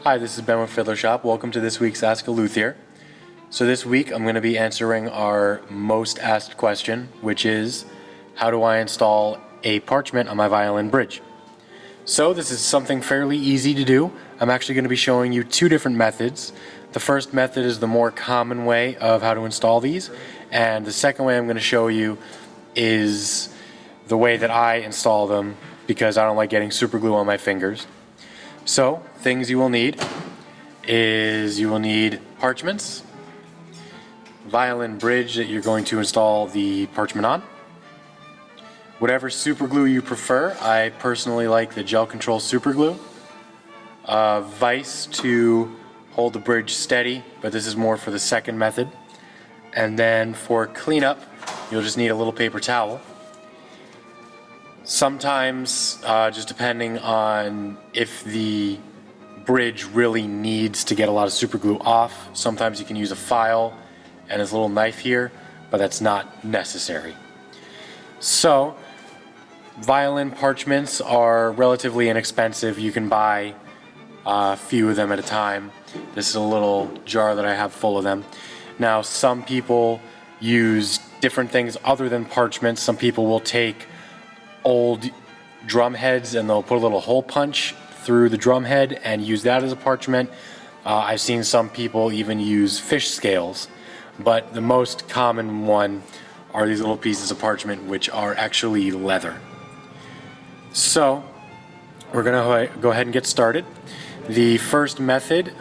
Hi, this is Ben with Fiddler Shop. Welcome to this week's Ask a Luthier. So this week I'm going to be answering our most asked question, which is, how do I install a parchment on my violin bridge? So this is something fairly easy to do. I'm actually going to be showing you two different methods. The first method is the more common way of how to install these, and the second way I'm going to show you is the way that I install them because I don't like getting super glue on my fingers. So, things you will need is you will need parchments, violin bridge that you're going to install the parchment on, whatever super glue you prefer. I personally like the Gel Control super glue, vise to hold the bridge steady, but this is more for the second method. And then for cleanup, you'll just need a little paper towel. Sometimes, just depending on if the bridge really needs to get a lot of super glue off, sometimes you can use a file and this little knife here, but that's not necessary. So, violin parchments are relatively inexpensive. You can buy a few of them at a time. This is a little jar that I have full of them. Now, some people use different things other than parchments. Some people will take old drum heads and they'll put a little hole punch through the drum head and use that as a parchment. I've seen some people even use fish scales, but the most common one are these little pieces of parchment which are actually leather. So we're going to go ahead and get started. The first method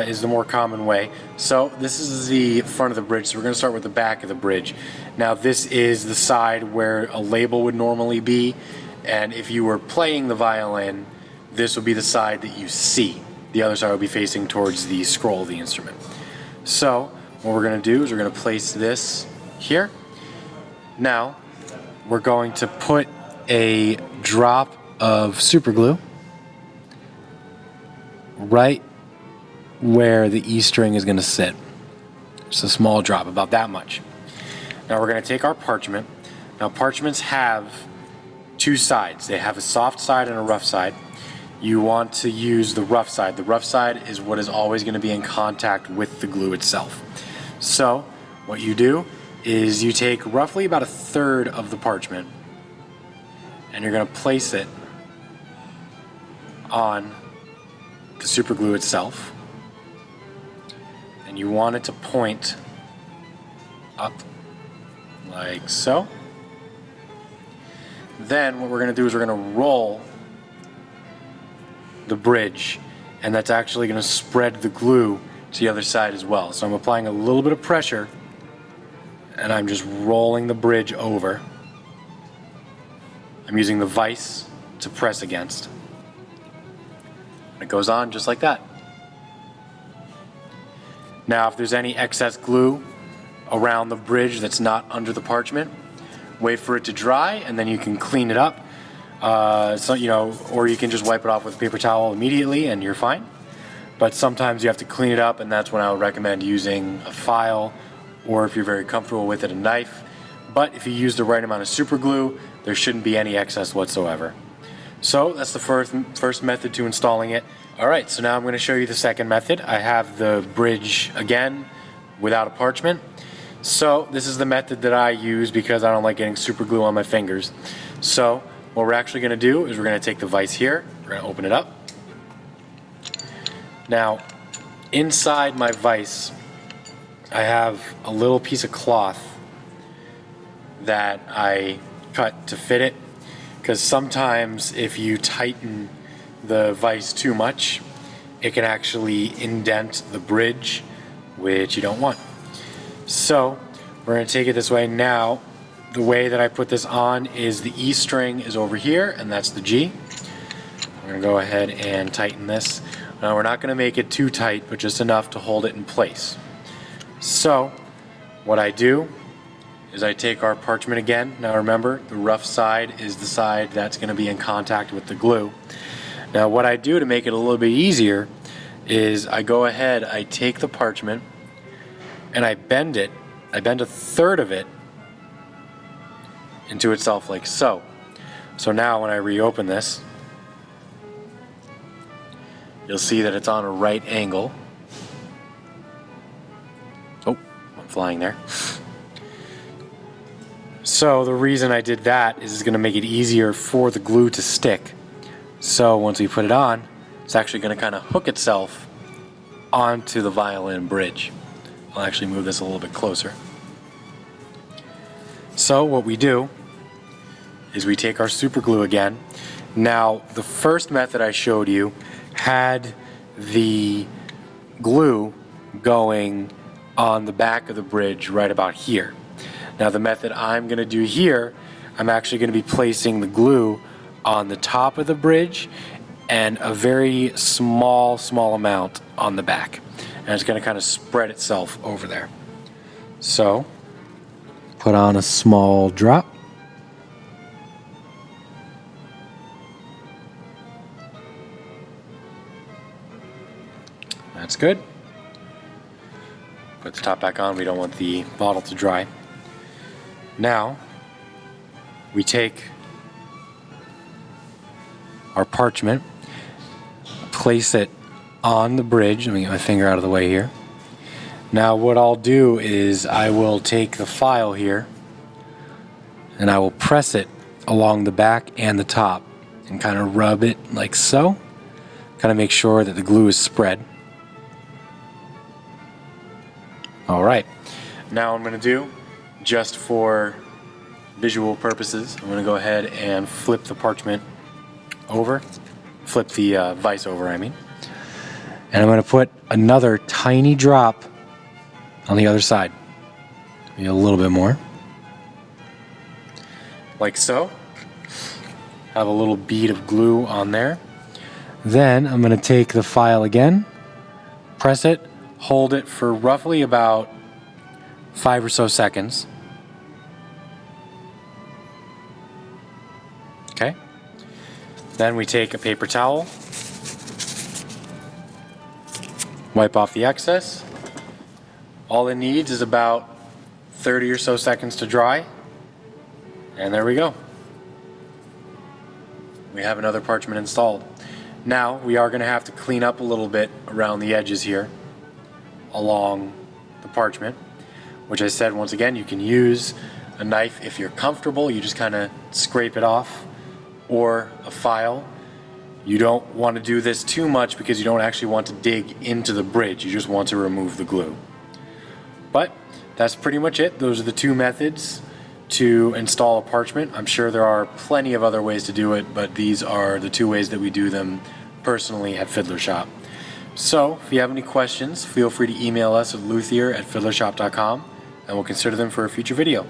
is the more common way. So this is the front of the bridge, so we're going to start with the back of the bridge. Now this is the side where a label would normally be, and if you were playing the violin, this would be the side that you see. The other side will be facing towards the scroll of the instrument. So what we're going to do is we're going to place this here. Now we're going to put a drop of super glue right where the E string is going to sit. Just a small drop, about that much. Now we're going to take our parchment. Now parchments have two sides. They have a soft side and a rough side. You want to use the rough side. The rough side is what is always going to be in contact with the glue itself. So what you do is you take roughly about a third of the parchment and you're going to place it on the super glue itself, and you want it to point up like so. Then what we're going to do is we're going to roll the bridge, and that's actually going to spread the glue to the other side as well. So I'm applying a little bit of pressure and I'm just rolling the bridge over. I'm using the vise to press against. It goes on just like that. Now if there's any excess glue around the bridge that's not under the parchment, wait for it to dry and then you can clean it up. Or you can just wipe it off with a paper towel immediately and you're fine. But sometimes you have to clean it up, and that's when I would recommend using a file, or if you're very comfortable with it, a knife. But if you use the right amount of super glue, there shouldn't be any excess whatsoever. So that's the first method to installing it. Alright, so now I'm going to show you the second method. I have the bridge again without a parchment. So this is the method that I use because I don't like getting super glue on my fingers. So what we're actually going to do is we're going to take the vise here, we're going to open it up. Now inside my vise I have a little piece of cloth that I cut to fit it, because sometimes if you tighten the vise too much, it can actually indent the bridge, which you don't want. So we're going to take it this way. Now the way that I put this on is the E string is over here and that's the G. I'm going to go ahead and tighten this. Now we're not going to make it too tight, but just enough to hold it in place. So what I do is I take our parchment again. Now remember, the rough side is the side that's going to be in contact with the glue. Now what I do to make it a little bit easier is I go ahead, I take the parchment and I bend it. I bend a third of it into itself like so. So now when I reopen this, you'll see that it's on a right angle. Oh, I'm flying there. So the reason I did that is it's going to make it easier for the glue to stick. So once we put it on, it's actually going to kind of hook itself onto the violin bridge. I'll actually move this a little bit closer. So what we do is we take our super glue again. Now the first method I showed you had the glue going on the back of the bridge right about here. Now the method I'm going to do here, I'm actually going to be placing the glue on the top of the bridge and a very small amount on the back. And it's going to kind of spread itself over there. So, put on a small drop. That's good. Put the top back on, we don't want the bottle to dry. Now, we take our parchment, place it on the bridge. Let me get my finger out of the way here. Now what I'll do is I will take the file here and I will press it along the back and the top and kind of rub it like so. Kind of make sure that the glue is spread. Alright, now what I'm going to do, just for visual purposes, I'm going to go ahead and flip the parchment over. Flip the vise over, I mean. And I'm going to put another tiny drop on the other side. Maybe a little bit more. Like so. Have a little bead of glue on there. Then I'm going to take the file again, press it, hold it for roughly about 5 or so seconds. Okay. Then we take a paper towel, wipe off the excess. All it needs is about 30 or so seconds to dry. And there we go. We have another parchment installed. Now we are going to have to clean up a little bit around the edges here along the parchment, which I said once again, you can use a knife if you're comfortable. You just kind of scrape it off, or a file. You don't want to do this too much because you don't actually want to dig into the bridge. You just want to remove the glue. But that's pretty much it. Those are the two methods to install a parchment. I'm sure there are plenty of other ways to do it, but these are the two ways that we do them personally at Fiddler Shop. So if you have any questions, feel free to email us at luthier@fiddlershop.com and we'll consider them for a future video.